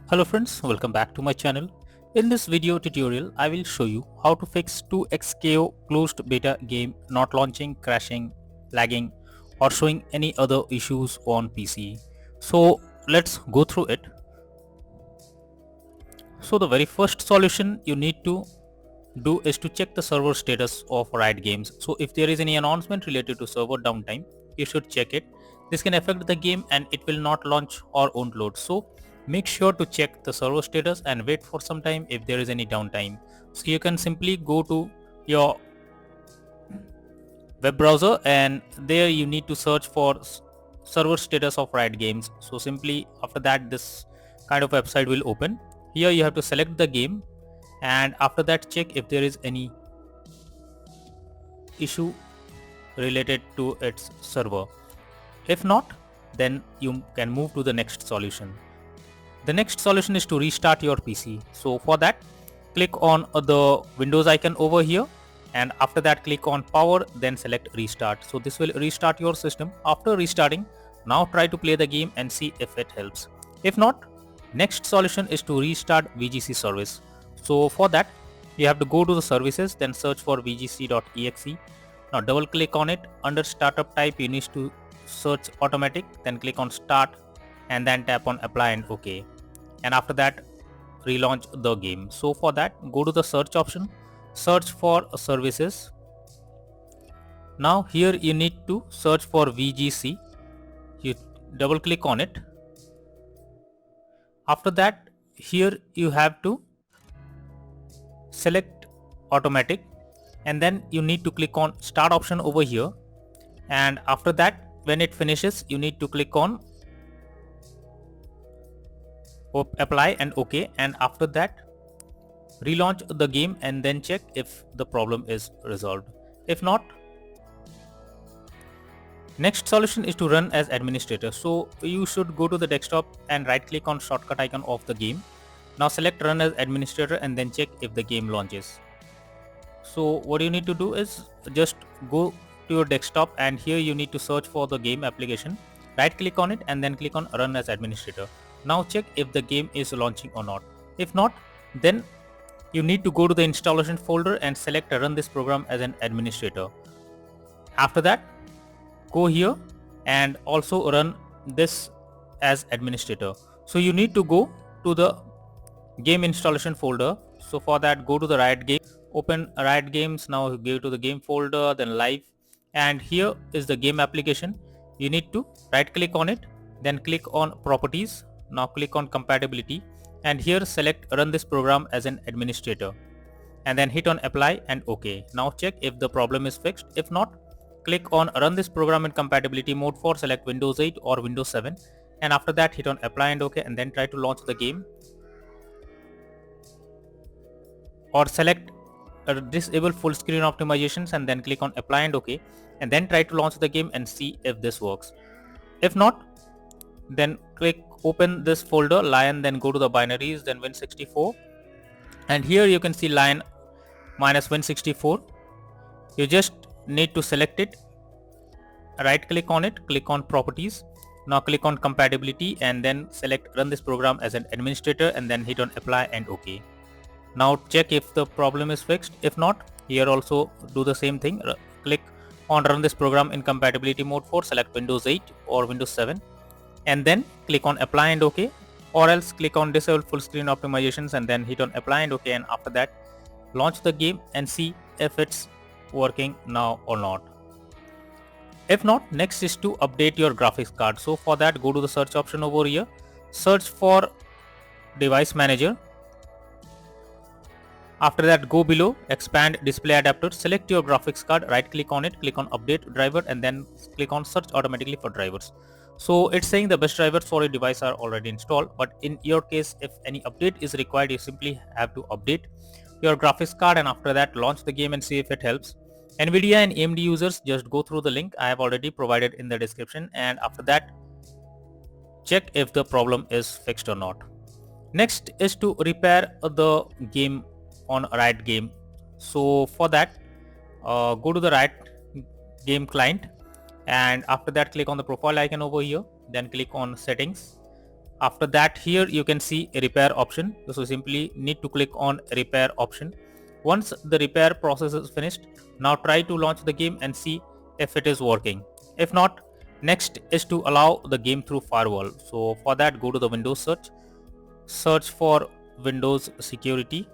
Hello friends, welcome back to my channel. In this video tutorial, I will show you how to fix 2xko closed beta game not launching, crashing, lagging or showing any other issues on PC. So let's go through it. So the very first solution you need to do is to check the server status of Riot Games. So if there is any announcement related to server downtime, you should check it. This can affect the game and it will not launch or won't load. So make sure to check the server status and wait for some time if there is any downtime. So you can simply go to your web browser and there you need to search for server status of Riot Games. So simply after that this kind of website will open. Here you have to select the game and after that check if there is any issue related to its server. If not, then you can move to the next solution. The next solution is to restart your PC. So for that, click on the Windows icon over here and after that click on power, then select restart. So this will restart your system. After restarting, now try to play the game and see if it helps. If not, next solution is to restart VGC service. So for that, you have to go to the services, then search for vgc.exe. Now double click on it. Under startup type, you need to search automatic, then click on start and then tap on apply and OK. And after that, relaunch the game. So for that, go to the search option, search for services. Now here you need to search for VGC. You double click on it. After that, here you have to select automatic and then you need to click on start option over here, and after that when it finishes you need to click on apply and OK, and after that relaunch the game and then check if the problem is resolved. If not, next solution is to run as administrator. So you should go to the desktop and right click on shortcut icon of the game. Now select run as administrator and then check if the game launches. So what you need to do is just go to your desktop and here you need to search for the game application, right click on it and then click on run as administrator. Now check if the game is launching or not. If not, then you need to go to the installation folder and select run this program as an administrator. After that, go here and also run this as administrator. So you need to go to the game installation folder. So for that, go to the Riot Game, open Riot Games. Now go to the game folder, then live, and here is the game application. You need to right click on it, then click on properties. Now click on compatibility and here select run this program as an administrator and then hit on apply and OK. Now check if the problem is fixed. If not, click on run this program in compatibility mode for select Windows 8 or Windows 7 and after that hit on apply and OK and then try to launch the game, or select disable full screen optimizations and then click on apply and OK and then try to launch the game and see if this works. If not, then click open this folder lion, then go to the binaries, then win64 and here you can see lion minus win64. You just need to select it, right click on it, click on properties. Now click on compatibility and then select run this program as an administrator and then hit on apply and OK. Now check if the problem is fixed. If not, here also do the same thing. Click on run this program in compatibility mode for select Windows 8 or Windows 7 and then click on apply and OK, or else click on disable full screen optimizations and then hit on apply and OK, and after that launch the game and see if it's working now or not. If not, next is to update your graphics card. So for that, go to the search option over here, search for device manager. After that, go below expand display adapter, select your graphics card, right click on it, click on update driver and then click on search automatically for drivers. So it's saying the best drivers for your device are already installed, but in your case if any update is required you simply have to update your graphics card and after that launch the game and see if it helps. Nvidia and AMD users, just go through the link I have already provided in the description and after that check if the problem is fixed or not. Next is to repair the game on Riot Game. So for that, go to the Riot Game client and after that click on the profile icon over here, then click on settings. After that, here you can see a repair option. So simply need to click on repair option. Once the repair process is finished, now try to launch the game and see if it is working. If not, next is to allow the game through firewall. So for that, go to the Windows search for Windows security.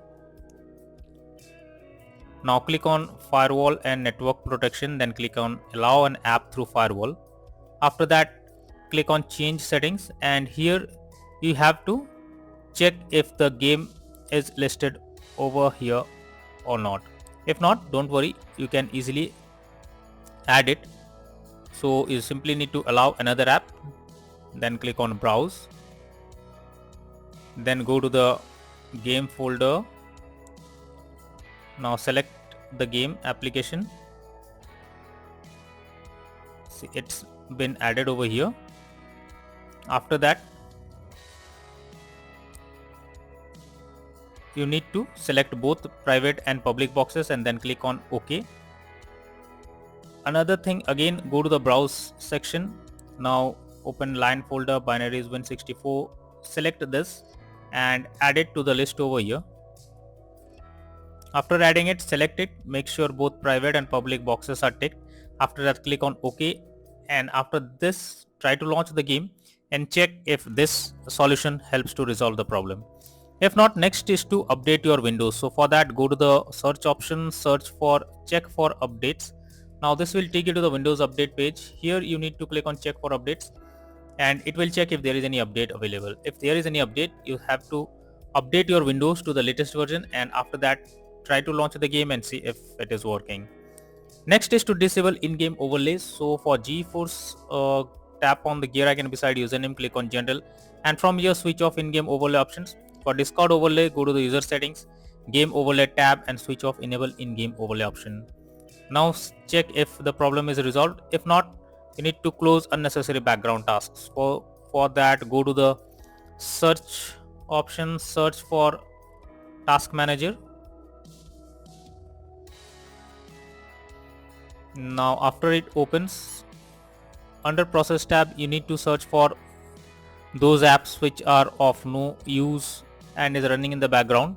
Now click on firewall and network protection, then click on allow an app through firewall. After that, click on change settings, and here you have to check if the game is listed over here or not. If not, don't worry, you can easily add it. So you simply need to allow another app, then click on browse, then go to the game folder. Now select the game application. See, it's been added over here. After that, you need to select both private and public boxes and then click on OK. Another thing, again go to the browse section. Now open line folder binaries Win64, select this and add it to the list over here. After adding it, select it, make sure both private and public boxes are ticked. After that, click on OK, and after this, try to launch the game and check if this solution helps to resolve the problem. If not, next is to update your Windows. So for that, go to the search option, search for check for updates. Now this will take you to the Windows update page. Here you need to click on check for updates and it will check if there is any update available. If there is any update, you have to update your Windows to the latest version, and after that, try to launch the game and see if it is working. Next is to disable in-game overlays. So for GeForce, tap on the gear icon beside username, click on general, and from here switch off in-game overlay options. For Discord overlay, go to the user settings, game overlay tab, and switch off enable in-game overlay option. Now check if the problem is resolved. If not, you need to close unnecessary background tasks. For that, go to the search option, search for task manager. Now after it opens, under process tab, you need to search for those apps which are of no use and is running in the background.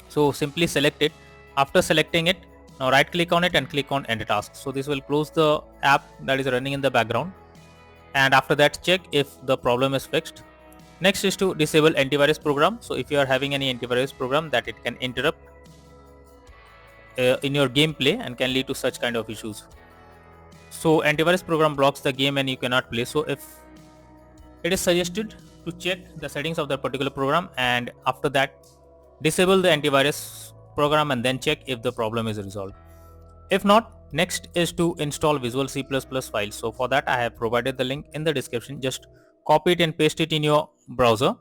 So simply select it. After selecting it, now right click on it and click on end task. So this will close the app that is running in the background, and after that, check if the problem is fixed. Next is to disable antivirus program. So if you are having any antivirus program that it can interrupt in your gameplay and can lead to such kind of issues. So antivirus program blocks the game and you cannot play. So if it is suggested to check the settings of that particular program, and after that disable the antivirus program and then check if the problem is resolved. If not, next is to install Visual C++ files. So for that, I have provided the link in the description. Just copy it and paste it in your browser.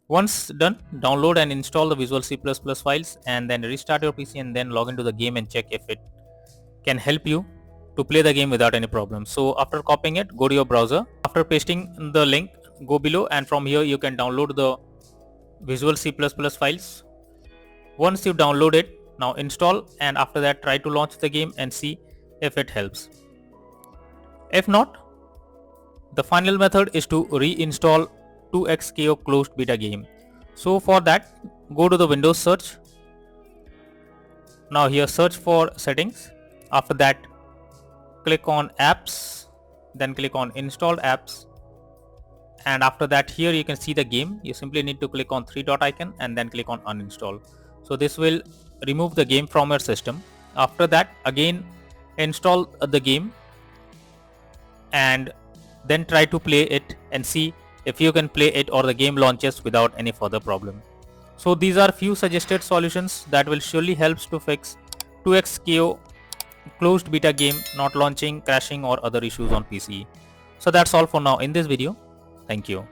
Once done, download and install the Visual C++ files and then restart your PC and then log into the game and check if it can help you to play the game without any problem. So after copying it, go to your browser. After pasting the link, go below, and from here you can download the Visual C++ files. Once you download it, now install, and after that try to launch the game and see if it helps. If not, the final method is to reinstall 2xko closed beta game. So for that, go to the Windows search. Now here search for settings. After that, click on apps, then click on installed apps, and after that here you can see the game. You simply need to click on 3-dot icon and then click on uninstall. So this will remove the game from your system. After that, again install the game and then try to play it and see if you can play it or the game launches without any further problem. So these are few suggested solutions that will surely help to fix 2xko closed beta game not launching, crashing or other issues on PC. So that's all for now in this video. Thank you.